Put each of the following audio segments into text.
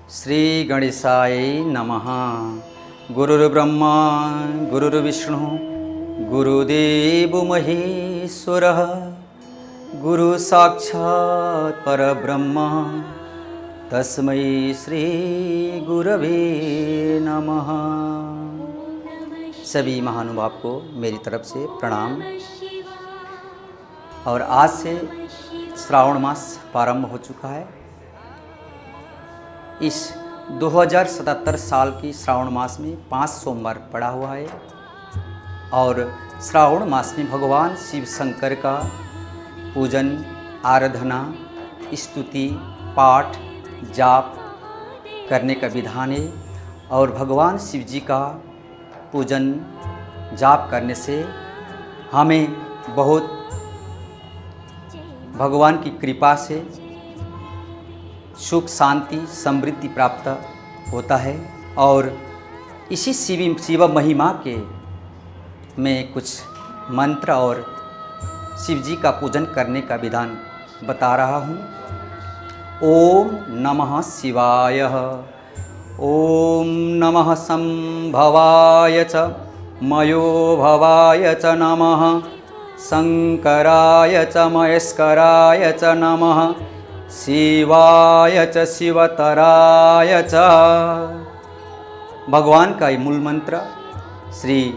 श्री गणेशाय नमः। गुरुर्ब्रह्मा गुरुर्विष्णु गुरुदेव महेश्वरः गुरु साक्षात् परब्रह्म तस्मै श्री गुरवे नमः। सभी महानुभाव को मेरी तरफ से प्रणाम। और आज से श्रावण मास प्रारंभ हो चुका है। इस 2077 साल की श्रावण मास में 5 सोमवार पड़ा हुआ है और श्रावण मास में भगवान शिव शंकर का पूजन, आराधना, स्तुति, पाठ, जाप करने का विधान है। और भगवान शिव जी का पूजन जाप करने से हमें बहुत भगवान की कृपा से सुख, शांति, समृद्धि प्राप्त होता है। और इसी शिव महिमा के में कुछ मंत्र और शिव जी का पूजन करने का विधान बता रहा हूँ। ओम नमः शिवाय, ओम नमः संभवाय च मयो भवाय च नमः, शंकराय च महेश्वराय च नमः, शिवाय च शिवतराय च। भगवान का ये मूल मंत्र श्री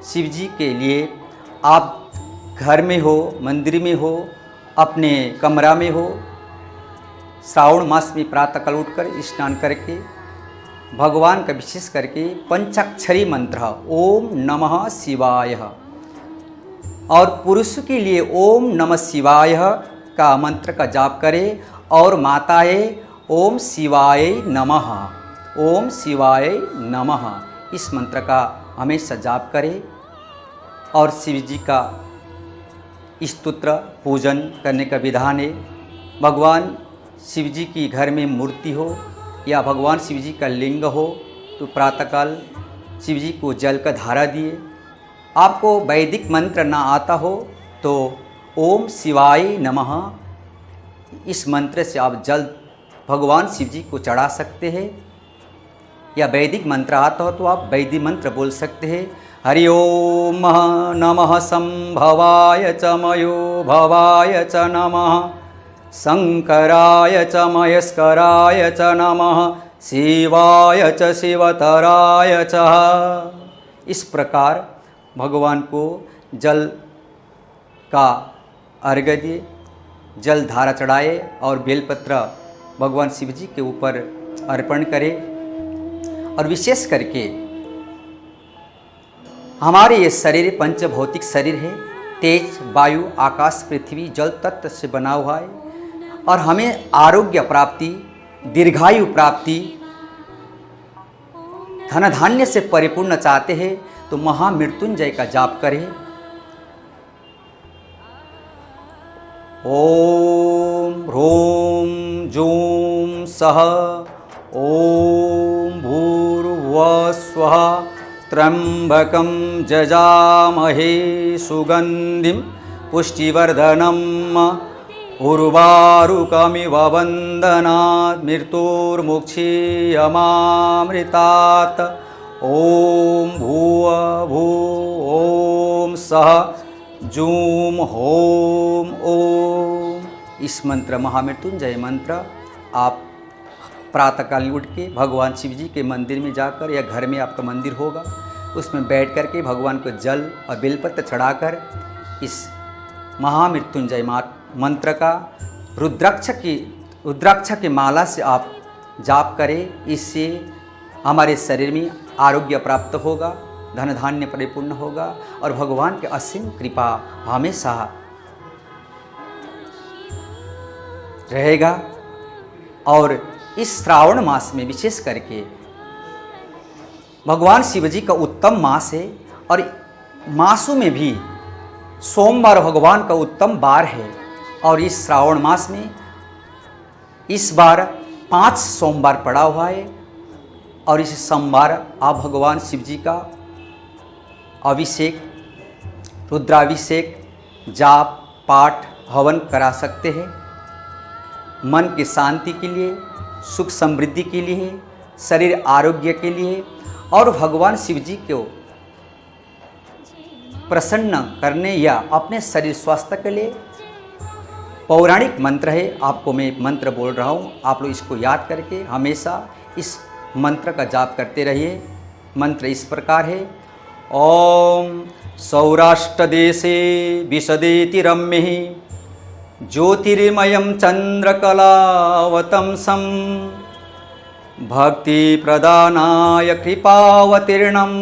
शिव जी के लिए आप घर में हो, मंदिर में हो, अपने कमरा में हो, श्रावण मास में प्रातःकाल उठकर स्नान करके भगवान का विशेष करके पंचाक्षरी मंत्र ओम नमः शिवाय, और पुरुष के लिए ओम नमः शिवाय का मंत्र का जाप करें। और माताएं ओम शिवाय नमः, ओम शिवाय नमः इस मंत्र का हमेशा जाप करें। और शिव जी का स्तोत्र पूजन करने का विधान है। भगवान शिव जी की घर में मूर्ति हो या भगवान शिव जी का लिंग हो तो प्रातःकाल शिव जी को जल का धारा दिए। आपको वैदिक मंत्र ना आता हो तो ओम शिवाय नमः इस मंत्र से आप जल भगवान शिव जी को चढ़ा सकते हैं। या वैदिक मंत्र आता हो तो आप वैदिक मंत्र बोल सकते हैं। हरि ओम नमः संभवाय च मयो भवाय च नमः, शंकराय च महेश्वराय च नमः, शिवाय च शिवतराय च। इस प्रकार भगवान को जल का अर्घ्य दिए, जल धारा चढ़ाए और बेलपत्र भगवान शिव जी के ऊपर अर्पण करें। और विशेष करके हमारे ये शरीर पंचभौतिक शरीर है, तेज, वायु, आकाश, पृथ्वी, जल तत्व से बना हुआ है। और हमें आरोग्य प्राप्ति, दीर्घायु प्राप्ति, धन धान्य से परिपूर्ण चाहते हैं तो महामृत्युंजय का जाप करें। ओम ह्रों जूं सः ओम भूर्भुवः स्वः त्र्यंबकं जजामहे सुगंधिं पुष्टिवर्धनम् उर्वारुकमिव वन्दनात् मृत्युर्मुक्षीयमामृतात्। ओम भूः भूः ओम सः जूम होम ओम। इस मंत्र महामृत्युंजय मंत्र आप प्रातःकाल उठ के भगवान शिव जी के मंदिर में जाकर या घर में आपका मंदिर होगा उसमें बैठ कर के भगवान को जल और बेलपत्र चढ़ाकर इस महामृत्युंजय मंत्र का रुद्राक्ष की माला से आप जाप करें। इससे हमारे शरीर में आरोग्य प्राप्त होगा, धन धान्य परिपूर्ण होगा और भगवान की असीम कृपा हमेशा रहेगा। और इस श्रावण मास में विशेष करके भगवान शिव जी का उत्तम मास है और मासों में भी सोमवार भगवान का उत्तम वार है। और इस श्रावण मास में इस बार 5 सोमवार पड़ा हुआ है। और इस सोमवार आप भगवान शिव जी का अभिषेक, रुद्राभिषेक, जाप, पाठ, हवन करा सकते हैं। मन की शांति के लिए, सुख समृद्धि के लिए, शरीर आरोग्य के लिए और भगवान शिव जी को प्रसन्न करने या अपने शरीर स्वास्थ्य के लिए पौराणिक मंत्र है। आपको मैं मंत्र बोल रहा हूँ, आप लोग इसको याद करके हमेशा इस मंत्र का जाप करते रहिए। मंत्र इस प्रकार है। ओम सौराष्ट्र देशे विशदेति रम्ये ज्योतिर्मयं चंद्रकलावतंसं भक्ति प्रदानाय कृपावतीर्णं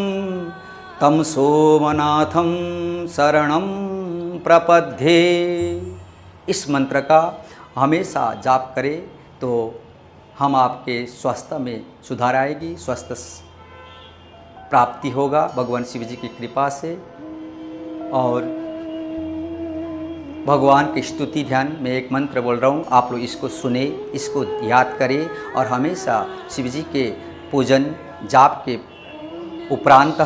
तम सोमनाथं शरणं प्रपद्ये। इस मंत्र का हमेशा जाप करें तो हम आपके स्वास्थ्य में सुधार आएगी, स्वास्थ्य प्राप्ति होगा भगवान शिव जी की कृपा से। और भगवान की स्तुति ध्यान में एक मंत्र बोल रहा हूँ, आप लोग इसको सुने, इसको याद करें और हमेशा शिव जी के पूजन जाप के उपरांत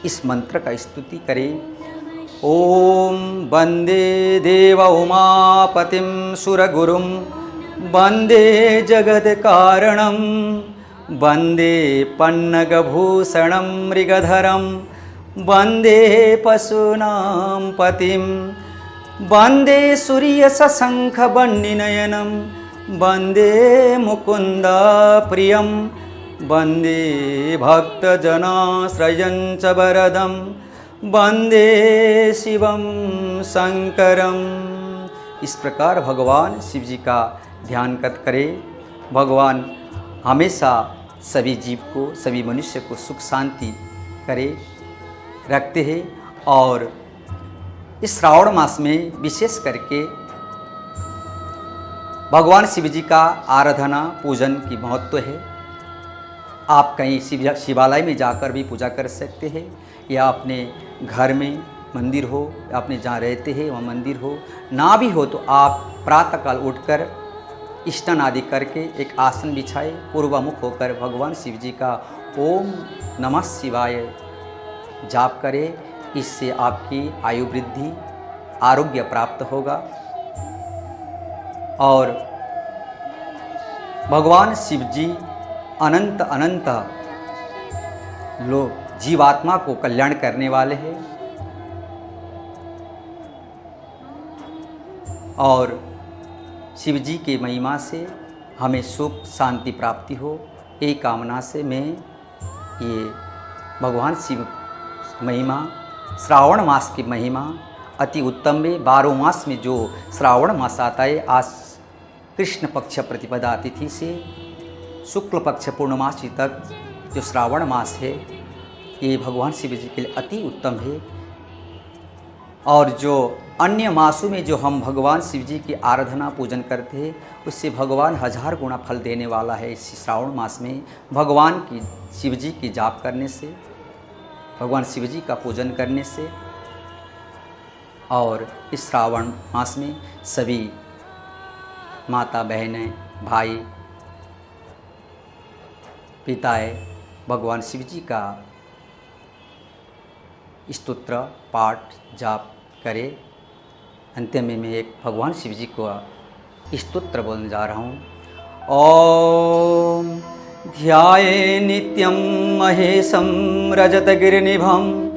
इस मंत्र का स्तुति करें। ओम वंदे देव उमापतिं सुरगुरुं वंदे जगत्कारणं वंदे पन्नगभूषणं मृगधरं वंदे पशूनां पतिं वंदे सूर्यशशंखवह्निनयनं वंदे मुकुन्द प्रियं वंदे भक्तजनाश्रयं च वरदं वंदे शिवं शंकरं। इस प्रकार भगवान शिव जी का ध्यान करें। भगवान हमेशा सभी जीव को, सभी मनुष्य को सुख शांति करे रखते हैं। और इस श्रावण मास में विशेष करके भगवान शिव जी का आराधना पूजन की महत्व है। आप कहीं शिवालय में जाकर भी पूजा कर सकते हैं या अपने घर में मंदिर हो, अपने जहाँ रहते हैं वहाँ मंदिर हो, ना भी हो तो आप प्रातःकाल उठकर स्नान आदि करके एक आसन बिछाए, पूर्वमुख होकर भगवान शिव जी का ओम नमः शिवाय जाप करें। इससे आपकी आयु वृद्धि, आरोग्य प्राप्त होगा। और भगवान शिव जी अनंत अनंत लोग जीवात्मा को कल्याण करने वाले हैं। और शिव जी के महिमा से हमें सुख शांति प्राप्ति हो, यही कामना से मैं ये भगवान शिव महिमा, श्रावण मास की महिमा अति उत्तम है। 12 मास में जो श्रावण मास आता है, आज कृष्ण पक्ष प्रतिपदा तिथि से शुक्ल पक्ष पूर्णमासी तक जो श्रावण मास है, ये भगवान शिव जी के लिए अति उत्तम है। और जो अन्य मासों में जो हम भगवान शिव जी की आराधना पूजन करते हैं, उससे भगवान 1000 गुना फल देने वाला है। इस श्रावण मास में भगवान की, शिव जी की जाप करने से, भगवान शिव जी का पूजन करने से। और इस श्रावण मास में सभी माता बहनें, भाई, पिताएं भगवान शिव जी का स्तोत्र पाठ जाप करें। अंत में मैं एक भगवान शिव जी को स्तोत्र बोलने जा रहा हूँ। ओम ध्याये नित्यं महेशं रजतगिरिनिभं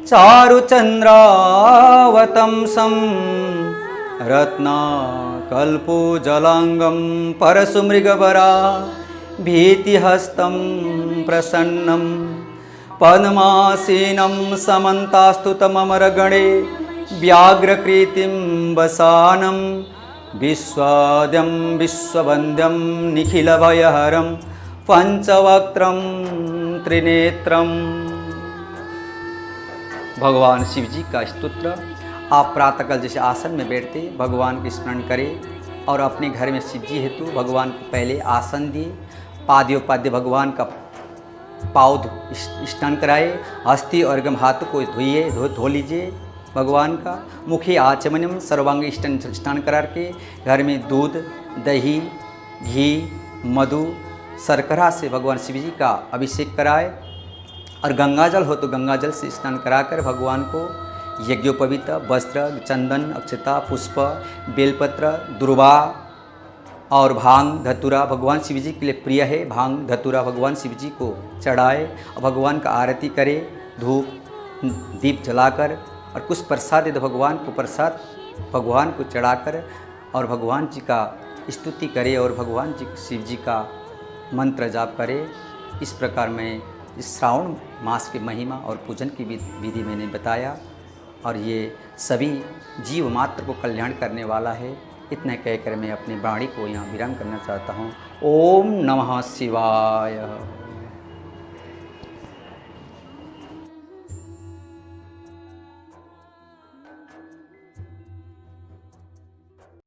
चारुचन्द्रावतंसं रत्नाकल्पोजलांगं परशुमृगवरा भीतिहस्तं प्रसन्नं पद्मासीनं समन्तास्तुतममरगणे व्याघ्रकृतिं वसानं विश्वाद्यं विश्ववन्द्यं निखिलभयहरं पंचवक्त्रं त्रिनेत्रं। भगवान शिव जी का स्तोत्र आप प्रातःकाल जैसे आसन में बैठते भगवान के स्मरण करें और अपने घर में शिव जी हेतु भगवान को पहले आसन दिए, पाद्योपाद्य भगवान का पाँव स्नान कराए, हस्ती और गम हाथों को धोइए, धो लीजिए भगवान का। मुखे आचमनम सर्वांग स्नान करा के घर में दूध, दही, घी, मधु, शर्करा से भगवान शिव जी का अभिषेक कराए। और गंगाजल हो तो गंगाजल से स्नान कराकर भगवान को यज्ञोपवीत वस्त्र, चंदन, अक्षता, पुष्प, बेलपत्र, दुर्वा और भांग धतूरा भगवान शिव जी के लिए प्रिय है। भांग धतूरा भगवान शिव जी को चढ़ाए और भगवान का आरती करे, धूप दीप जलाकर, और कुछ प्रसाद दे, भगवान को प्रसाद भगवान को चढ़ाकर और भगवान जी का स्तुति करे और भगवान जी शिव जी का मंत्र जाप करे। इस प्रकार मैं इस श्रावण मास की महिमा और पूजन की विधि मैंने बताया, और ये सभी जीव मात्र को कल्याण करने वाला है। इतना कहकर मैं अपनी वाणी को यहाँ विराम करना चाहता हूँ। ओम नमः शिवाय।